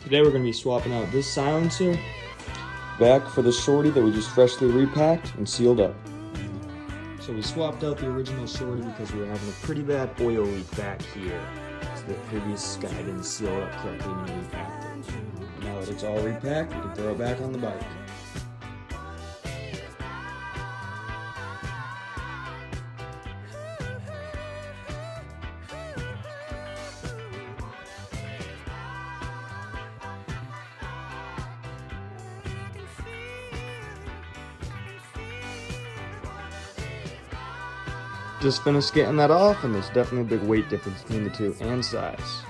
Today we're going to be swapping out this silencer back for the shorty that we just freshly repacked and sealed up. So we swapped out the original shorty because we were having a pretty bad oil leak back here. So the previous guy didn't seal it up correctly when he repacked it. Now that it's all repacked, we can throw it back on the bike. Just finished getting that off, and there's definitely a big weight difference between the two and size.